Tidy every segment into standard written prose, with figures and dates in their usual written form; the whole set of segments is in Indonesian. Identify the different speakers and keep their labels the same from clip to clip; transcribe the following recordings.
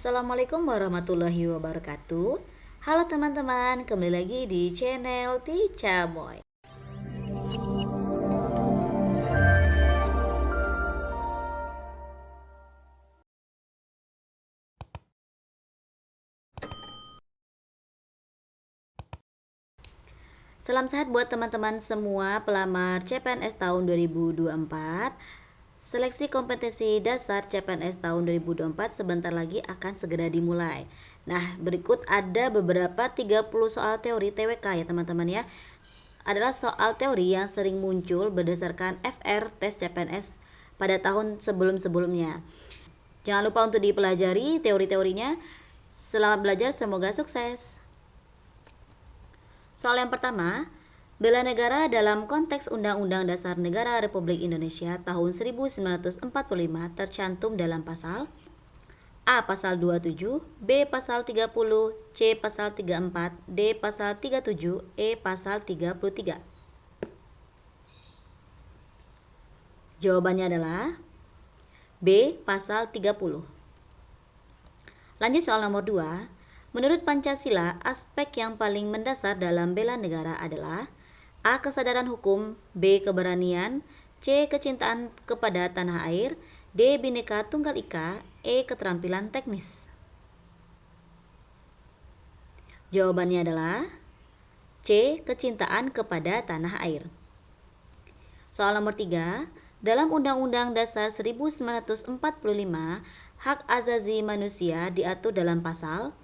Speaker 1: Assalamualaikum warahmatullahi wabarakatuh. Halo teman-teman, kembali lagi di channel Tica Moy. Salam sehat buat teman-teman semua pelamar CPNS tahun 2024. Seleksi kompetensi dasar CPNS tahun 2024 sebentar lagi akan segera dimulai. Nah, berikut ada beberapa 30 soal teori TWK ya teman-teman ya. Adalah soal teori yang sering muncul berdasarkan FR tes CPNS pada tahun sebelum-sebelumnya. Jangan lupa untuk dipelajari teori-teorinya. Selamat belajar, semoga sukses. Soal yang pertama, bela negara dalam konteks Undang-Undang Dasar Negara Republik Indonesia tahun 1945 tercantum dalam pasal A. Pasal 27, B. Pasal 30, C. Pasal 34, D. Pasal 37, E. Pasal 33. Jawabannya adalah B. Pasal 30. Lanjut soal nomor 2. Menurut Pancasila, aspek yang paling mendasar dalam bela negara adalah A. Kesadaran hukum, B. Keberanian, C. Kecintaan kepada tanah air, D. Bhinneka Tunggal Ika, E. Keterampilan teknis. Jawabannya adalah C. Kecintaan kepada tanah air. Soal nomor 3. Dalam Undang-Undang Dasar 1945, hak asasi manusia diatur dalam pasal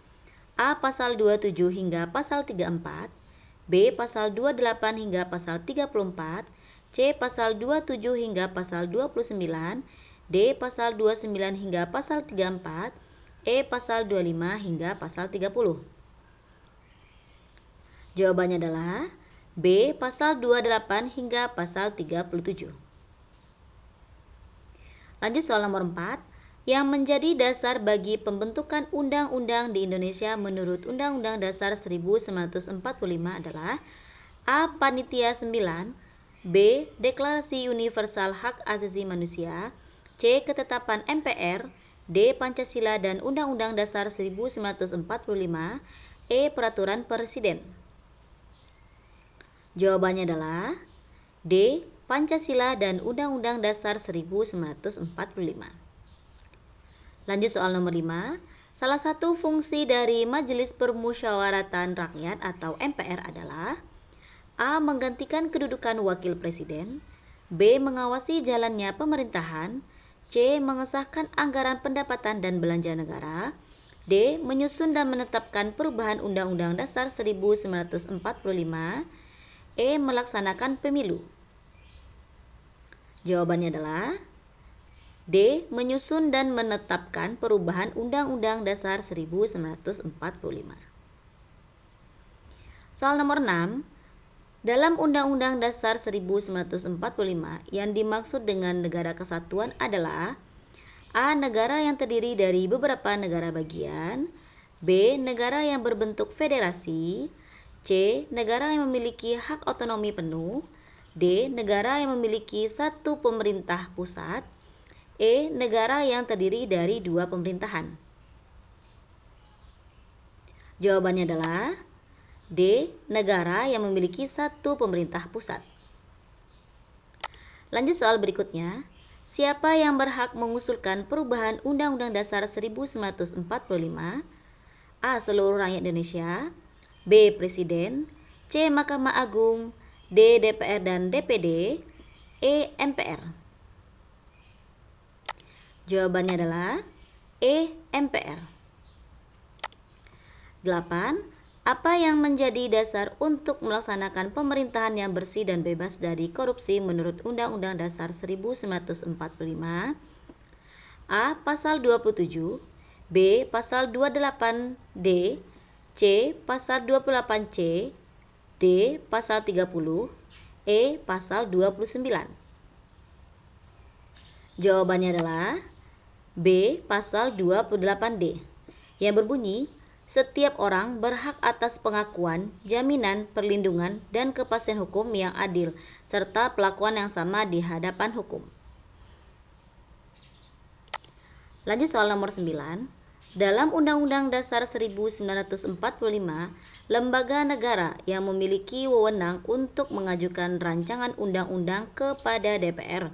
Speaker 1: A. Pasal 27 hingga Pasal 34, B. Pasal 28 hingga Pasal 34, C. Pasal 27 hingga Pasal 29, D. Pasal 29 hingga Pasal 34, E. Pasal 25 hingga Pasal 30. Jawabannya adalah B. Pasal 28 hingga Pasal 37. Lanjut soal nomor 4. Yang menjadi dasar bagi pembentukan undang-undang di Indonesia menurut Undang-Undang Dasar 1945 adalah A. Panitia 9, B. Deklarasi Universal Hak Asasi Manusia, C. Ketetapan MPR, D. Pancasila dan Undang-Undang Dasar 1945, E. Peraturan Presiden. Jawabannya adalah D. Pancasila dan Undang-Undang Dasar 1945. Lanjut soal nomor 5. Salah satu fungsi dari Majelis Permusyawaratan Rakyat atau MPR adalah A. Menggantikan kedudukan Wakil Presiden, B. Mengawasi jalannya pemerintahan, C. Mengesahkan anggaran pendapatan dan belanja negara, D. Menyusun dan menetapkan perubahan Undang-Undang Dasar 1945, E. Melaksanakan pemilu. Jawabannya adalah D. Menyusun dan menetapkan perubahan Undang-Undang Dasar 1945. Soal nomor 6. Dalam Undang-Undang Dasar 1945 yang dimaksud dengan negara kesatuan adalah A. Negara yang terdiri dari beberapa negara bagian, B. Negara yang berbentuk federasi, C. Negara yang memiliki hak otonomi penuh, D. Negara yang memiliki satu pemerintah pusat, E. Negara yang terdiri dari dua pemerintahan. Jawabannya adalah D. Negara yang memiliki satu pemerintah pusat. Lanjut soal berikutnya. Siapa yang berhak mengusulkan perubahan Undang-Undang Dasar 1945? A. Seluruh rakyat Indonesia, B. Presiden, C. Mahkamah Agung, D. DPR dan DPD, E. MPR. Jawabannya adalah E. MPR. 8. Apa yang menjadi dasar untuk melaksanakan pemerintahan yang bersih dan bebas dari korupsi menurut Undang-Undang Dasar 1945? A. Pasal 27, B. Pasal 28D, C. Pasal 28C, D. Pasal 30, E. Pasal 29. Jawabannya adalah B. Pasal 28D yang berbunyi, setiap orang berhak atas pengakuan, jaminan, perlindungan, dan kepastian hukum yang adil, serta perlakuan yang sama di hadapan hukum. Lanjut soal nomor 9. Dalam Undang-Undang Dasar 1945, lembaga negara yang memiliki wewenang untuk mengajukan rancangan undang-undang kepada DPR: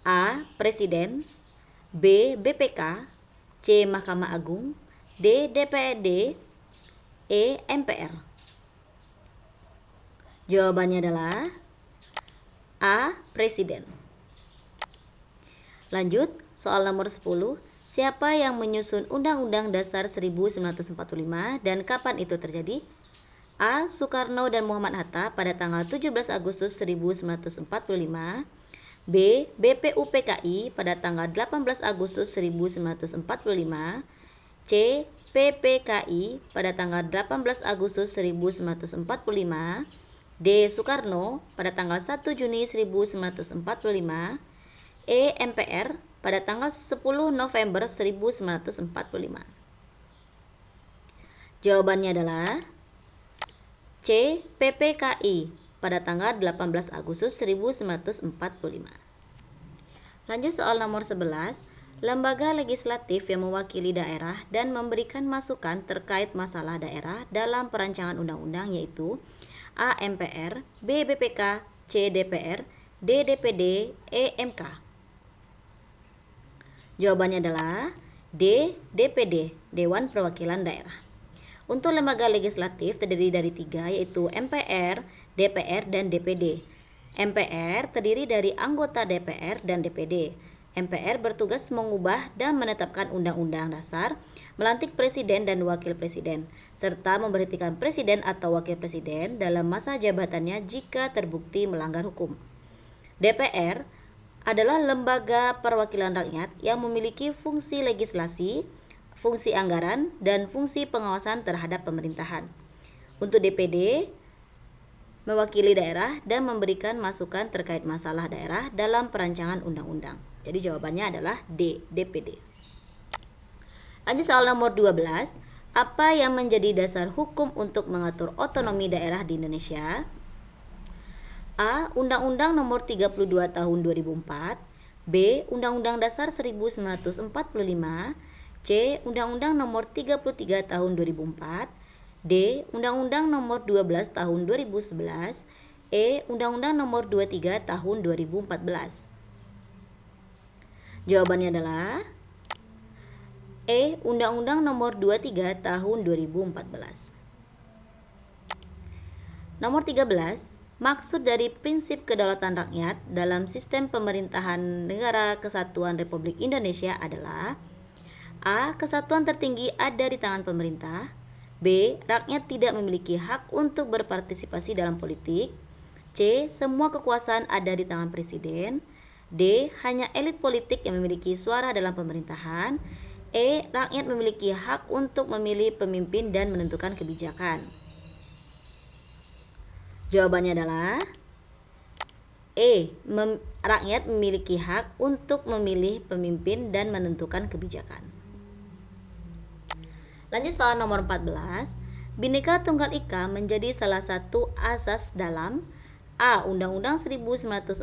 Speaker 1: A. Presiden, B. BPK, C. Mahkamah Agung, D. DPRD, E. MPR. Jawabannya adalah A. Presiden. Lanjut, soal nomor 10. Siapa yang menyusun Undang-Undang Dasar 1945 dan kapan itu terjadi? A. Soekarno dan Muhammad Hatta pada tanggal 17 Agustus 1945. B. BPUPKI pada tanggal 18 Agustus 1945. C. PPKI pada tanggal 18 Agustus 1945. D. Soekarno pada tanggal 1 Juni 1945. E. MPR pada tanggal 10 November 1945. Jawabannya adalah C. PPKI pada tanggal 18 Agustus 1945. Lanjut soal nomor 11. Lembaga legislatif yang mewakili daerah dan memberikan masukan terkait masalah daerah dalam perancangan undang-undang yaitu A. MPR, B. BPK, C. DPR, D. DPD, E. MK. Jawabannya adalah D. DPD, Dewan Perwakilan Daerah. Untuk lembaga legislatif terdiri dari 3 yaitu MPR, DPR, dan DPD. MPR terdiri dari anggota DPR dan DPD. MPR bertugas mengubah dan menetapkan undang-undang dasar, melantik presiden dan wakil presiden, serta memberhentikan presiden atau wakil presiden dalam masa jabatannya jika terbukti melanggar hukum. DPR adalah lembaga perwakilan rakyat yang memiliki fungsi legislasi, fungsi anggaran, dan fungsi pengawasan terhadap pemerintahan. Untuk DPD, mewakili daerah dan memberikan masukan terkait masalah daerah dalam perancangan undang-undang. Jadi jawabannya adalah D, DPD. Lanjut soal nomor 12. Apa yang menjadi dasar hukum untuk mengatur otonomi daerah di Indonesia? A. Undang-Undang Nomor 32 Tahun 2004. B. Undang-Undang Dasar 1945. C. Undang-Undang Nomor 33 Tahun 2004. D. Undang-Undang Nomor 12 Tahun 2011. E. Undang-Undang Nomor 23 Tahun 2014. Jawabannya adalah E. Undang-Undang Nomor 23 Tahun 2014. Nomor 13. Maksud dari prinsip kedaulatan rakyat dalam sistem pemerintahan Negara Kesatuan Republik Indonesia adalah A. Kesatuan tertinggi ada di tangan pemerintah. B. Rakyat tidak memiliki hak untuk berpartisipasi dalam politik. C. Semua kekuasaan ada di tangan presiden. D. Hanya elit politik yang memiliki suara dalam pemerintahan. E. Rakyat memiliki hak untuk memilih pemimpin dan menentukan kebijakan. Jawabannya adalah E. Rakyat memiliki hak untuk memilih pemimpin dan menentukan kebijakan. Lanjut soal nomor 14. Bhinneka Tunggal Ika menjadi salah satu asas dalam A. Undang-Undang 1945.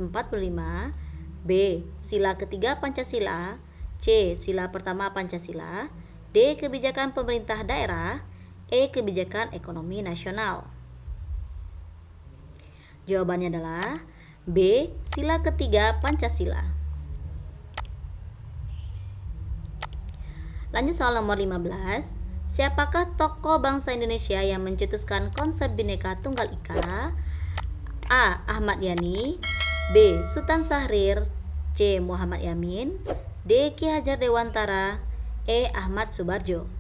Speaker 1: B. Sila ketiga Pancasila. C. Sila pertama Pancasila. D. Kebijakan pemerintah daerah. E. Kebijakan ekonomi nasional. Jawabannya adalah B. Sila ketiga Pancasila. Lanjut soal nomor 15. Siapakah tokoh bangsa Indonesia yang mencetuskan konsep Bhinneka Tunggal Ika? A. Ahmad Yani. B. Sultan Syahrir. C. Muhammad Yamin. D. Ki Hajar Dewantara. E. Ahmad Subarjo.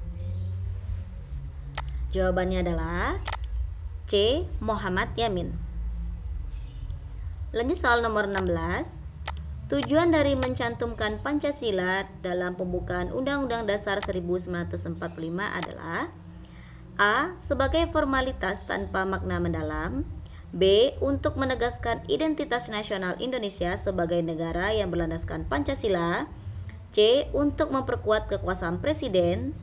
Speaker 1: Jawabannya adalah C. Muhammad Yamin. Lanjut soal nomor 16. Tujuan dari mencantumkan Pancasila dalam pembukaan Undang-Undang Dasar 1945 adalah A. Sebagai formalitas tanpa makna mendalam. B. Untuk menegaskan identitas nasional Indonesia sebagai negara yang berlandaskan Pancasila. C. Untuk memperkuat kekuasaan presiden.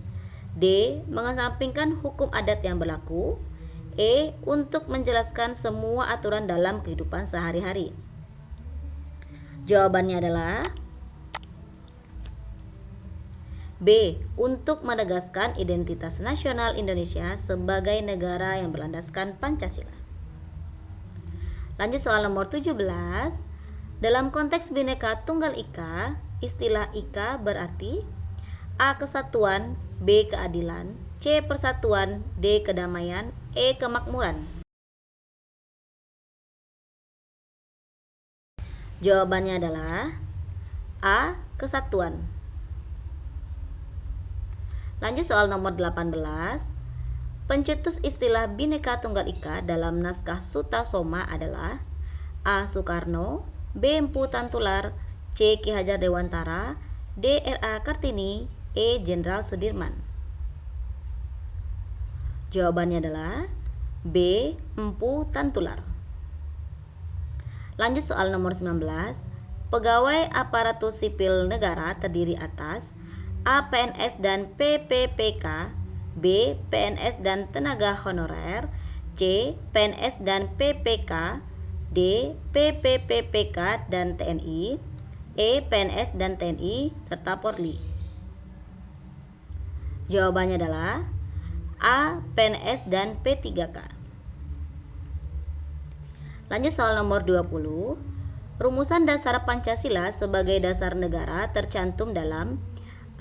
Speaker 1: D. Mengesampingkan hukum adat yang berlaku. E. Untuk menjelaskan semua aturan dalam kehidupan sehari-hari. Jawabannya adalah B. Untuk menegaskan identitas nasional Indonesia sebagai negara yang berlandaskan Pancasila. Lanjut soal nomor 17. Dalam konteks Bhinneka Tunggal Ika, istilah Ika berarti A. Kesatuan, B. Keadilan, C. Persatuan, D. Kedamaian, E. Kemakmuran. Jawabannya adalah A. Kesatuan. Lanjut soal nomor 18. Pencetus istilah Bhinneka Tunggal Ika dalam naskah Suta Soma adalah A. Soekarno, B. Empu Tantular, C. Ki Hajar Dewantara, D. R.A. Kartini, E. Jenderal Sudirman. Jawabannya adalah B. Empu Tantular. Lanjut soal nomor 19. Pegawai aparatur sipil negara terdiri atas A. PNS dan PPPK, B. PNS dan tenaga honorer, C. PNS dan PPK, D. PPPPK dan TNI, E. PNS dan TNI serta Polri. Jawabannya adalah A. PNS dan P3K. Lanjut soal nomor 20. Rumusan dasar Pancasila sebagai dasar negara tercantum dalam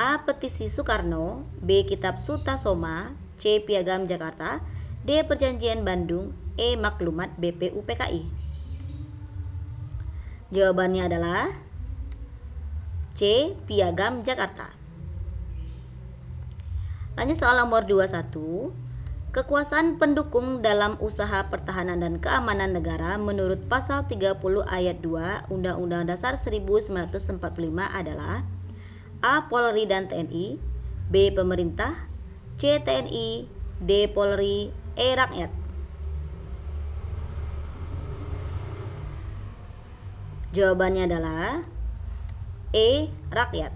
Speaker 1: A. Petisi Soekarno, B. Kitab Suta Soma, C. Piagam Jakarta, D. Perjanjian Bandung, E. Maklumat BPUPKI. Jawabannya adalah C. Piagam Jakarta. Lanjut soal nomor 21. Kekuasaan pendukung dalam usaha pertahanan dan keamanan negara menurut pasal 30 ayat 2 Undang-Undang Dasar 1945 adalah A. Polri dan TNI, B. Pemerintah, C. TNI, D. Polri, E. Rakyat. Jawabannya adalah E. Rakyat.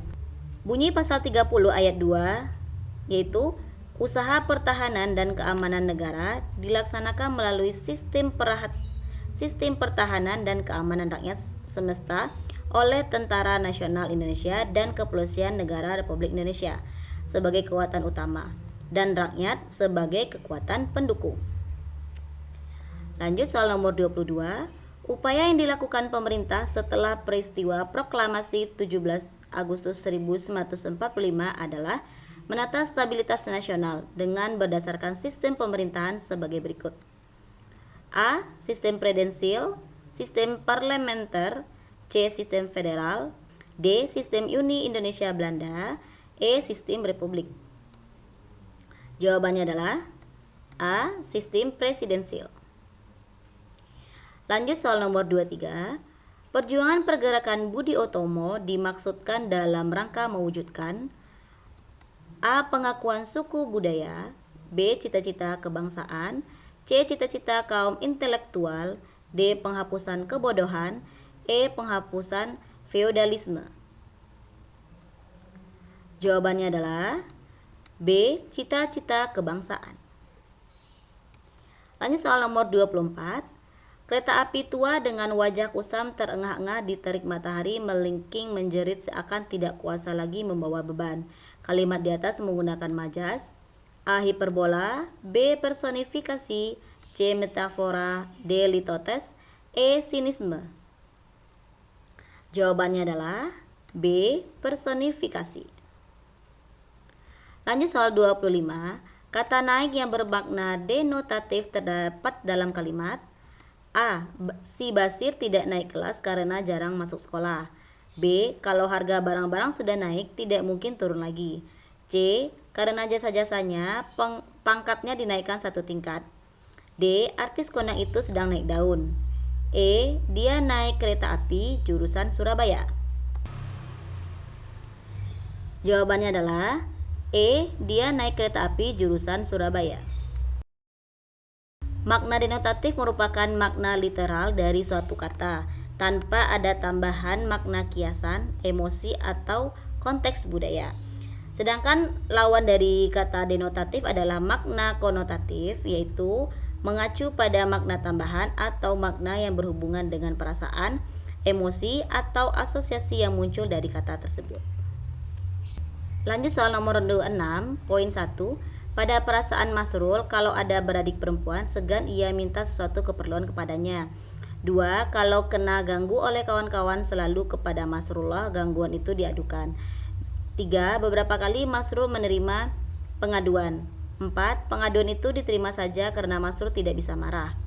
Speaker 1: Bunyi pasal 30 ayat 2 yaitu usaha pertahanan dan keamanan negara dilaksanakan melalui sistem pertahanan dan keamanan rakyat semesta oleh Tentara Nasional Indonesia dan Kepolisian Negara Republik Indonesia sebagai kekuatan utama dan rakyat sebagai kekuatan pendukung. Lanjut soal nomor 22. Upaya yang dilakukan pemerintah setelah peristiwa Proklamasi 17 Agustus 1945 adalah menata stabilitas nasional dengan berdasarkan sistem pemerintahan sebagai berikut. A. Sistem presidensial, sistem parlementer, C. Sistem federal, D. Sistem Uni Indonesia Belanda, E. Sistem republik. Jawabannya adalah A. Sistem presidensial. Lanjut soal nomor 23. Perjuangan pergerakan Budi Utomo dimaksudkan dalam rangka mewujudkan A. Pengakuan suku budaya, B. Cita-cita kebangsaan, C. Cita-cita kaum intelektual, D. Penghapusan kebodohan, E. Penghapusan feodalisme. Jawabannya adalah B. Cita-cita kebangsaan. Lanjut soal nomor 24. Kereta api tua dengan wajah kusam terengah-engah diterik matahari melingking menjerit seakan tidak kuasa lagi membawa beban. Kalimat di atas menggunakan majas. A. Hiperbola, B. Personifikasi, C. Metafora, D. Litotes, E. Sinisme. Jawabannya adalah B. Personifikasi. Lanjut soal 25. Kata naik yang bermakna denotatif terdapat dalam kalimat A. Si Basir tidak naik kelas karena jarang masuk sekolah. B. Kalau harga barang-barang sudah naik tidak mungkin turun lagi. C. Karena jasa-jasanya pangkatnya dinaikkan 1 tingkat. D. Artis kondang itu sedang naik daun. E. Dia naik kereta api jurusan Surabaya. Jawabannya adalah E. Dia naik kereta api jurusan Surabaya. Makna denotatif merupakan makna literal dari suatu kata tanpa ada tambahan makna kiasan, emosi, atau konteks budaya. Sedangkan lawan dari kata denotatif adalah makna konotatif, yaitu mengacu pada makna tambahan atau makna yang berhubungan dengan perasaan, emosi, atau asosiasi yang muncul dari kata tersebut. Lanjut soal nomor 26, poin 1. Pada perasaan Masrul, kalau ada beradik perempuan, segan ia minta sesuatu keperluan kepadanya. 2. Kalau kena ganggu oleh kawan-kawan, selalu kepada Masrullah gangguan itu diadukan. 3. Beberapa kali Masrul menerima pengaduan. 4. Pengaduan itu diterima saja karena Masrul tidak bisa marah.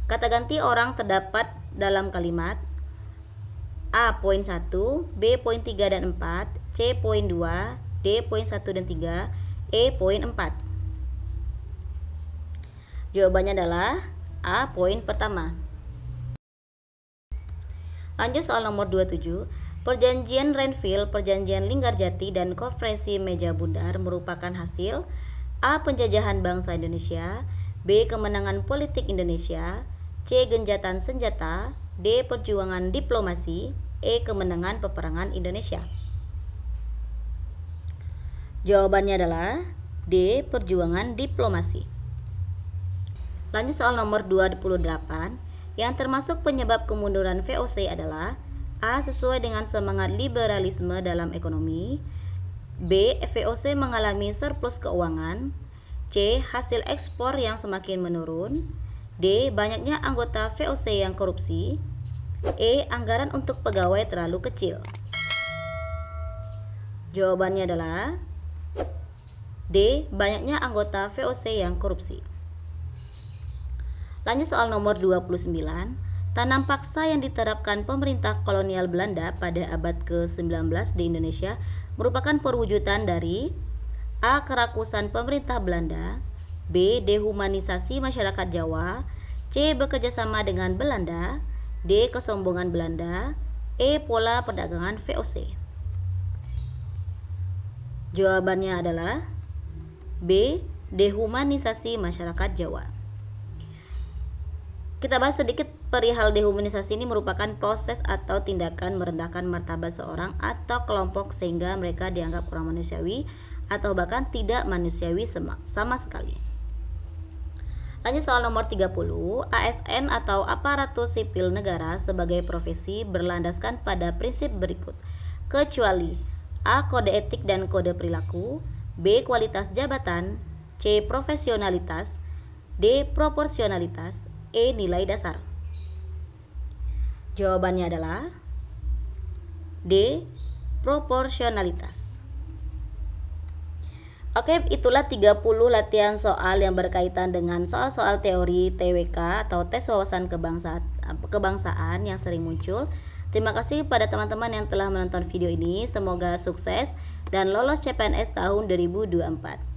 Speaker 1: Kata ganti orang terdapat dalam kalimat A. Poin 1, B. Poin 3 dan 4, C. Poin 2, D. Poin 1 dan 3, E. Poin 4. Jawabannya adalah A. Poin pertama. Lanjut soal nomor 27. Perjanjian Renville, Perjanjian Linggarjati, dan Konferensi Meja Bundar merupakan hasil A. Penjajahan bangsa Indonesia, B. Kemenangan politik Indonesia, C. Genjatan senjata, D. Perjuangan diplomasi, E. Kemenangan peperangan Indonesia. Jawabannya adalah D. Perjuangan diplomasi. Lanjut soal nomor 28. Yang termasuk penyebab kemunduran VOC adalah A. Sesuai dengan semangat liberalisme dalam ekonomi, B. VOC mengalami surplus keuangan, C. Hasil ekspor yang semakin menurun, D. Banyaknya anggota VOC yang korupsi, E. Anggaran untuk pegawai terlalu kecil. Jawabannya adalah D. Banyaknya anggota VOC yang korupsi. Lanjut soal nomor 29. Tanam paksa yang diterapkan pemerintah kolonial Belanda pada abad ke-19 di Indonesia merupakan perwujudan dari A. Kerakusan pemerintah Belanda, B. Dehumanisasi masyarakat Jawa, C. Bekerjasama dengan Belanda, D. Kesombongan Belanda, E. Pola perdagangan VOC. Jawabannya adalah B. Dehumanisasi masyarakat Jawa. Kita bahas sedikit perihal dehumanisasi. Ini merupakan proses atau tindakan merendahkan martabat seorang atau kelompok sehingga mereka dianggap kurang manusiawi atau bahkan tidak manusiawi sama sekali. Lanjut soal nomor 30. ASN atau aparatur sipil negara sebagai profesi berlandaskan pada prinsip berikut, kecuali A. Kode etik dan kode perilaku, B. Kualitas jabatan, C. Profesionalitas, D. Proporsionalitas, E. Nilai dasar. Jawabannya adalah D. Proporsionalitas. Oke, itulah 30 latihan soal yang berkaitan dengan soal-soal teori TWK atau tes wawasan kebangsaan yang sering muncul. Terima kasih kepada teman-teman yang telah menonton video ini. Semoga sukses dan lolos CPNS tahun 2024.